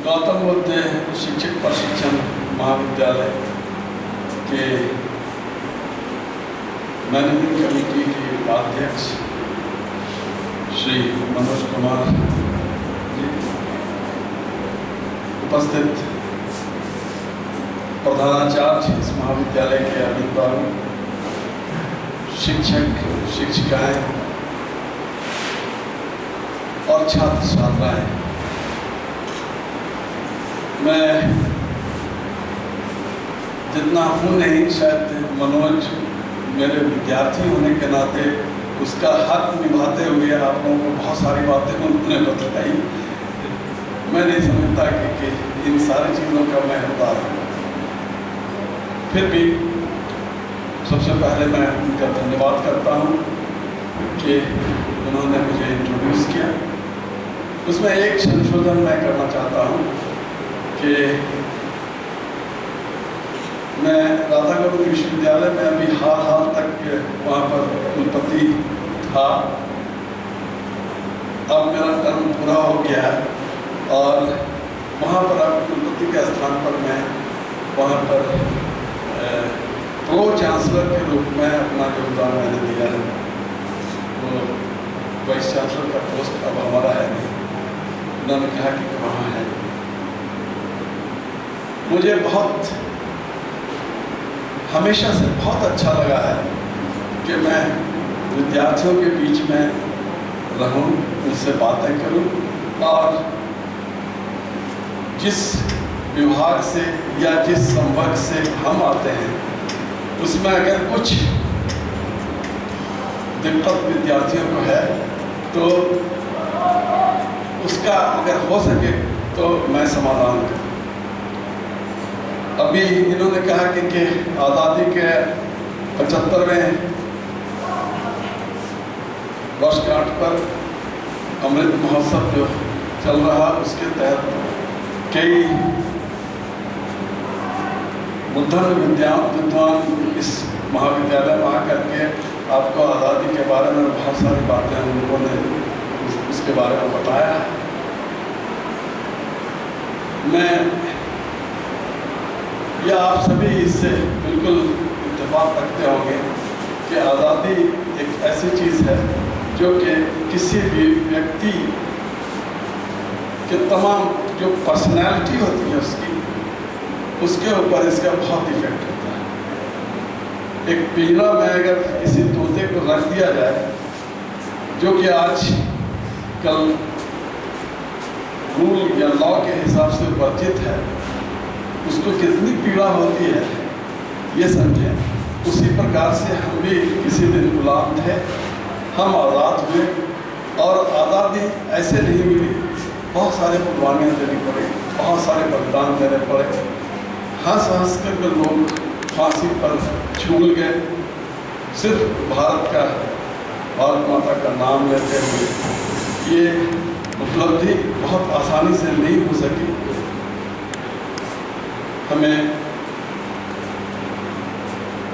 गौतम बुद्ध शिक्षक प्रशिक्षण महाविद्यालय के मैनेजिंग कमेटी के उपाध्यक्ष श्री मनोज कुमार जी, उपस्थित प्रधानाचार्य इस महाविद्यालय के अभिभावक, शिक्षक शिक्षिकाएं और छात्र छात्राएं, मैं जितना हूँ नहीं, शायद मनोज मेरे विद्यार्थी होने के नाते उसका हक निभाते हुए आप लोगों को बहुत सारी बातें उन्होंने बताई। मैं नहीं समझता कि इन सारी चीज़ों का मैं उदाहरण हूँ। फिर भी सबसे पहले मैं उनका धन्यवाद करता हूँ कि उन्होंने मुझे इंट्रोड्यूस किया। उसमें एक संशोधन मैं करना चाहता हूँ कि मैं राधा गुरु विश्वविद्यालय में अभी हाल तक वहाँ पर कुलपति था। अब मेरा टर्म पूरा हो गया है और वहाँ पर अब कुलपति के स्थान पर मैं वहाँ पर प्रो चांसलर के रूप में अपना योगदान मैंने दिया है। वो वाइस चांसलर का पोस्ट अब हमारा है नहीं, उन्होंने कहा कि वहाँ है। मुझे हमेशा से बहुत अच्छा लगा है कि मैं विद्यार्थियों के बीच में रहूं, उनसे बातें करूं और जिस विभाग से या जिस संवर्ग से हम आते हैं उसमें अगर कुछ दिक्कत विद्यार्थियों को है तो उसका अगर हो सके तो मैं समाधान करूं। अभी इन्होंने कहा कि आज़ादी के 75वें वर्षगांठ पर अमृत महोत्सव जो चल रहा, उसके तहत कई बुद्धन विद्वान इस महाविद्यालय में आकर के आपको आज़ादी के बारे में बहुत सारी बातें उन्होंने उसके बारे में बताया। मैं या आप सभी इससे बिल्कुल इत्तेफाक रखते होंगे कि आज़ादी एक ऐसी चीज़ है जो कि किसी भी व्यक्ति के तमाम जो पर्सनैलिटी होती है उसके ऊपर इसका बहुत इफेक्ट होता है। एक पिंजरा में अगर किसी तोते को रख दिया जाए जो कि आज कल रूल या लॉ के हिसाब से वर्जित है, उसको कितनी पीड़ा होती है ये समझें। उसी प्रकार से हम भी किसी दिन गुलाम थे, हम आज़ाद हुए और आज़ादी ऐसे नहीं मिली, बहुत सारे कुर्बानियाँ देनी पड़ी, बहुत सारे बलिदान देने पड़े। हंस कर लोग फांसी पर झूल गए सिर्फ भारत माता का नाम लेते हुए। ये उपलब्धि बहुत आसानी से नहीं हो सकी। हमें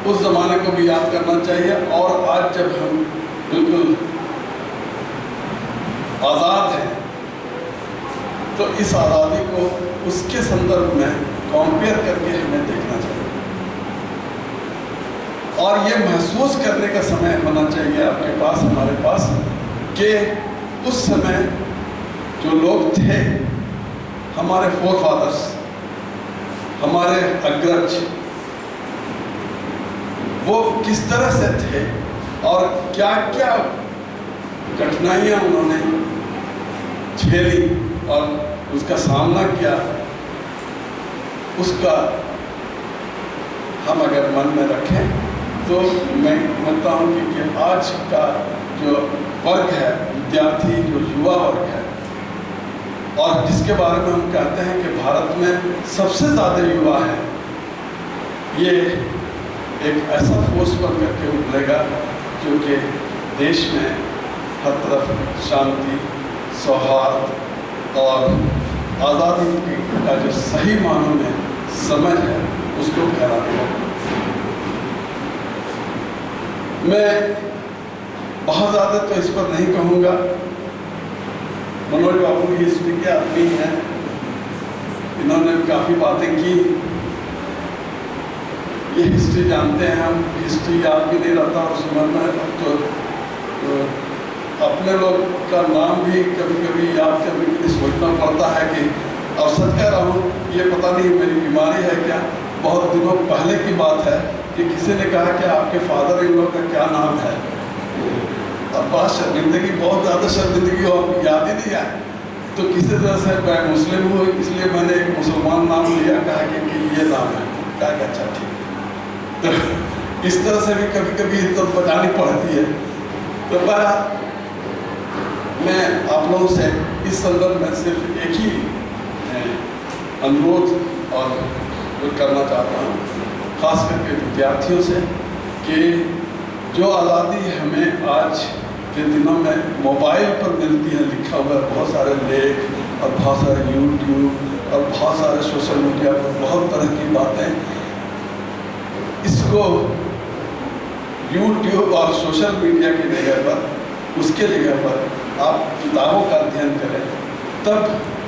उस ज़माने को भी याद करना चाहिए और आज जब हम बिल्कुल आज़ाद हैं तो इस आज़ादी को उसके संदर्भ में कंपेयर करके हमें देखना चाहिए और ये महसूस करने का समय होना चाहिए आपके पास, हमारे पास, कि उस समय जो लोग थे, हमारे फोरफादर्स, हमारे अग्रज, वो किस तरह से थे और क्या क्या कठिनाइयाँ उन्होंने झेली और उसका सामना किया, उसका हम अगर मन में रखें तो मैं समझता हूँ कि आज का जो वर्ग है, विद्यार्थी, जो युवा वर्ग है और जिसके बारे में हम कहते हैं कि भारत में सबसे ज़्यादा युवा है, ये एक ऐसा फोर्स बन करके उभरेगा जो कि देश में हर तरफ शांति, सौहार्द और आज़ादी का जो सही मानों में समझ है उसको फैलाने लगा। मैं बहुत ज़्यादा तो इस पर नहीं कहूँगा, मनोज बाबू की हिस्ट्री के आदमी हैं, इन्होंने काफ़ी बातें की। ये हिस्ट्री जानते हैं हम, हिस्ट्री याद भी नहीं रहता और उस उम्र में तो अपने लोग का नाम भी कभी कभी याद करने के लिए सोचना पड़ता है कि अब सच कह रहा हूँ, ये पता नहीं मेरी बीमारी है क्या। बहुत दिनों पहले की बात है कि किसी ने कहा कि आपके फादर इन लोग का क्या नाम है। अब बात शर्मिंदगी, बहुत ज़्यादा शर्मिंदगी और याद ही नहीं आए। तो किसी तरह से मैं मुस्लिम हूँ इसलिए मैंने एक मुसलमान नाम लिया, कहा कि ये नाम है। कहा कि अच्छा ठीक। तो इस तरह से भी कभी कभी तो बतानी पड़ती है। तो मैं आप लोगों से इस संदर्भ में सिर्फ एक ही अनुरोध और करना चाहता हूँ, खास करके विद्यार्थियों से, कि जो आज़ादी हमें आज के दिनों में मोबाइल पर मिलती है, लिखा हुआ बहुत सारे लेख और बहुत सारे यूट्यूब और बहुत सारे सोशल मीडिया पर बहुत तरह की बातें, इसको यूट्यूब और सोशल मीडिया की जगह पर, उसके जगह पर आप किताबों का अध्ययन करें, तब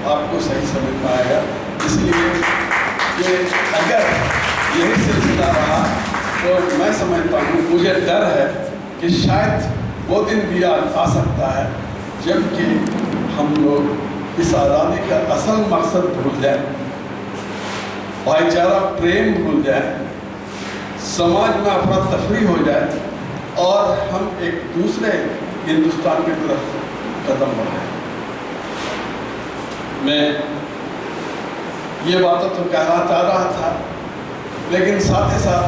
आपको सही समझ में आएगा। इसलिए कि अगर यही सिलसिला रहा तो मैं समझता हूँ, मुझे डर है कि शायद वो दिन भी आ सकता है जबकि हम लोग इस आज़ादी का असल मकसद भूल जाएं, भाईचारा प्रेम भूल जाए, समाज में अफरा तफरी हो जाए और हम एक दूसरे हिंदुस्तान की तरफ कदम बढ़ाएं। मैं ये बात तो कहना चाह रहा था, लेकिन साथ ही साथ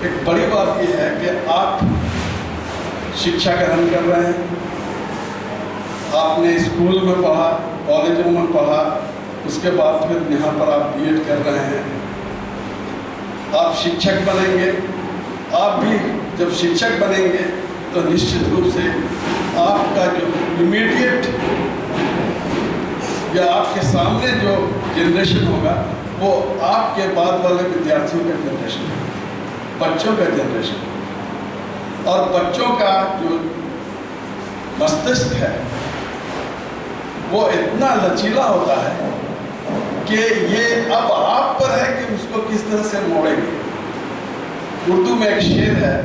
एक बड़ी बात यह है कि आप शिक्षा ग्रहण कर रहे हैं, आपने स्कूल में पढ़ा, कॉलेजों में पढ़ा, उसके बाद फिर यहाँ पर आप बीएड कर रहे हैं, आप शिक्षक बनेंगे। आप भी जब शिक्षक बनेंगे तो निश्चित रूप से आपका जो इमीडिएट या आपके सामने जो जनरेशन होगा वो आपके बाद वाले विद्यार्थियों का जनरेशन है, बच्चों का जनरेशन। और बच्चों का जो मस्तिष्क है वो इतना लचीला होता है कि ये अब आप पर है कि उसको किस तरह से मोड़ेंगे। उर्दू में एक शेर है,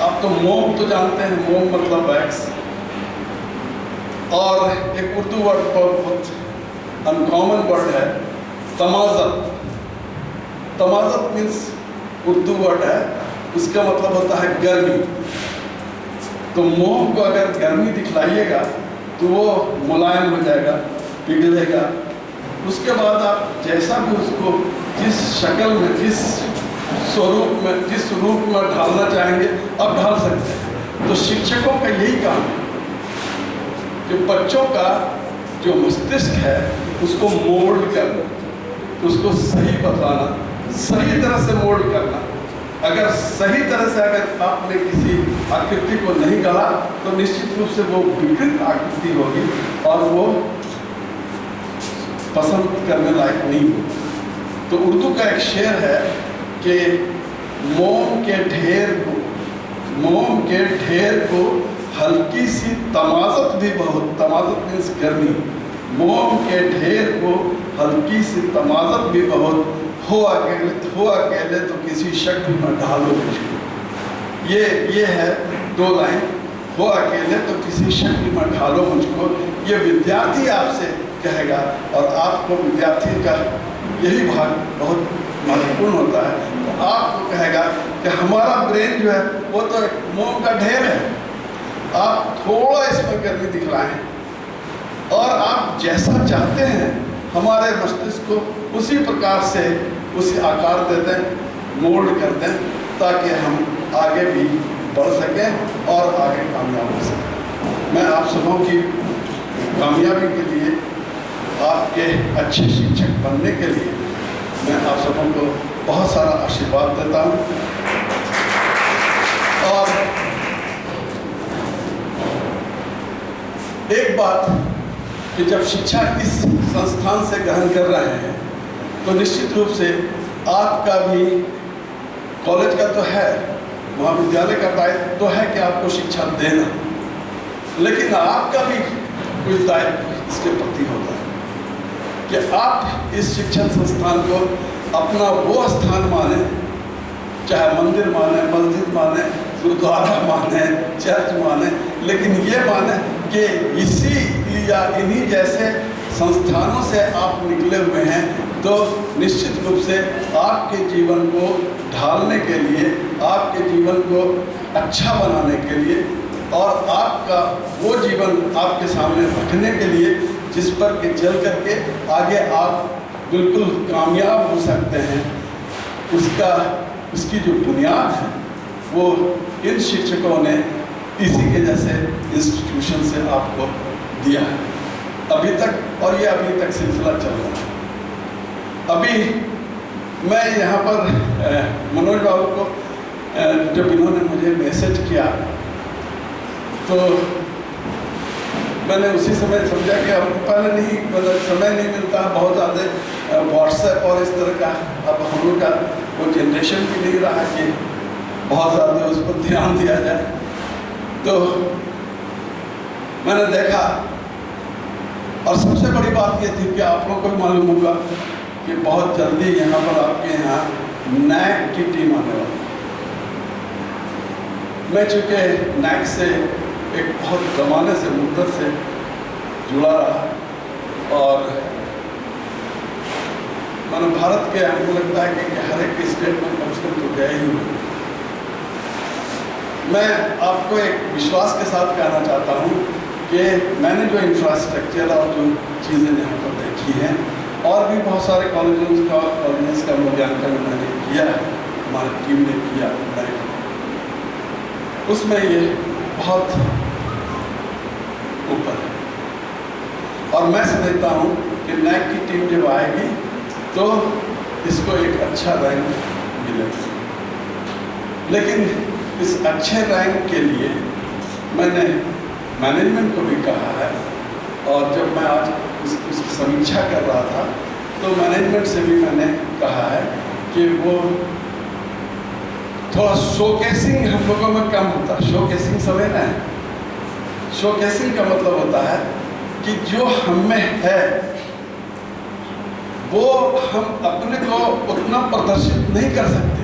आप तो मोम तो जानते हैं, मोम मतलब वैक्स, और एक उर्दू वर्ड बहुत अनकॉमन वर्ड है तमाज़त। तमाज़त मीन्स उर्दू वर्ड है, उसका मतलब होता है गर्मी। तो मोम को अगर गर्मी दिखलाइएगा तो वो मुलायम हो जाएगा, पिघलेगा। उसके बाद आप जैसा भी उसको जिस शक्ल में, जिस स्वरूप में, जिस रूप में ढालना चाहेंगे आप ढाल सकते हैं। तो शिक्षकों का यही काम है कि बच्चों का जो मस्तिष्क है उसको मोल्ड करना, उसको सही बताना, सही तरह से मोल्ड करना। अगर सही तरह से अगर आपने किसी आकृति को नहीं गढ़ा तो निश्चित रूप से वो विकृत आकृति होगी और वो पसंद करने लायक नहीं होगी। तो उर्दू का एक शेर है कि मोम के ढेर को हल्की सी तमाज़त भी बहुत, तमाज़त मीन्स गर्मी, मोम के ढेर को हल्की सी तमाज़त भी बहुत, हो अकेले तो किसी शक्ल में ढालो मुझको। ये है दो लाइन, हो अकेले तो किसी शक्ल में ढालो मुझको। ये विद्यार्थी आपसे कहेगा और आपको विद्यार्थी का यही भाग बहुत महत्वपूर्ण होता है। तो आपको कहेगा कि हमारा ब्रेन जो है वो तो एक मोम का ढेर है, आप थोड़ा इसमें गर्मी दिखलाएं और आप जैसा चाहते हैं हमारे मस्तिष्क को उसी प्रकार से उसी आकार दे दें, मोल्ड कर दें, ताकि हम आगे भी बढ़ सकें और आगे कामयाब हो सकें। मैं आप सबों की कामयाबी के लिए, आपके अच्छे शिक्षक बनने के लिए मैं आप सबों को बहुत सारा आशीर्वाद देता हूँ। और एक बात कि जब शिक्षा इस संस्थान से ग्रहण कर रहे हैं तो निश्चित रूप से आपका भी, कॉलेज का तो है, महाविद्यालय का दायित्व तो है कि आपको शिक्षा देना, लेकिन आपका भी कुछ दायित्व इसके प्रति होता है। कि आप इस शिक्षण संस्थान को अपना वो स्थान माने, चाहे मंदिर माने, मस्जिद माने, गुरुद्वारा माने, चर्च माने, लेकिन ये माने कि इसी या इन्हीं जैसे संस्थानों से आप निकले हुए हैं, तो निश्चित रूप से आपके जीवन को ढालने के लिए, आपके जीवन को अच्छा बनाने के लिए और आपका वो जीवन आपके सामने रखने के लिए जिस पर कि चल करके आगे आप बिल्कुल कामयाब हो सकते हैं, उसकी जो बुनियाद है वो इन शिक्षकों ने इसी के जैसे इंस्टीट्यूशन से आपको दिया है अभी तक, और ये अभी तक सिलसिला चल रहा है। अभी मैं यहाँ पर मनोज बाबू को जब इन्होंने मुझे मैसेज किया तो मैंने उसी समय समझा कि अब पहले नहीं, मतलब समय नहीं मिलता, बहुत ज़्यादा व्हाट्सएप और इस तरह का अब हम लोग का वो जनरेशन भी नहीं रहा कि बहुत ज़्यादा उस पर ध्यान दिया जाए। तो मैंने देखा, और सबसे बड़ी बात ये थी कि आप लोगों को मालूम होगा कि बहुत जल्दी यहाँ पर आपके यहाँ नैक की टीम आने वाली है। मैं चूँकि नैक से एक बहुत ज़माने से, मुद्दत से जुड़ा रहा और मैंने भारत के, हमको लगता है कि हर एक स्टेट में कम से कम तो गया ही हूँ। मैं आपको एक विश्वास के साथ कहना चाहता हूँ कि मैंने जो इंफ्रास्ट्रक्चर और जो चीज़ें यहाँ पर देखी हैं, और भी बहुत सारे कॉलेजेस का मूल्यांकन मैंने किया है, हमारी टीम ने किया, उसमें ये बहुत ऊपर है। और मैं समझता हूँ कि नैक की टीम जब आएगी तो इसको एक अच्छा रैंक मिलेगा। लेकिन इस अच्छे रैंक के लिए मैंने मैनेजमेंट को भी कहा है, और जब मैं आज उसकी समीक्षा कर रहा था तो मैनेजमेंट से भी मैंने कहा है कि वो थोड़ा शोकेसिंग हम लोगों में कम होता है। शोकेसिंग समझना है? शोकेसिंग का मतलब होता है कि जो हम में है वो हम अपने को उतना प्रदर्शित नहीं कर सकते।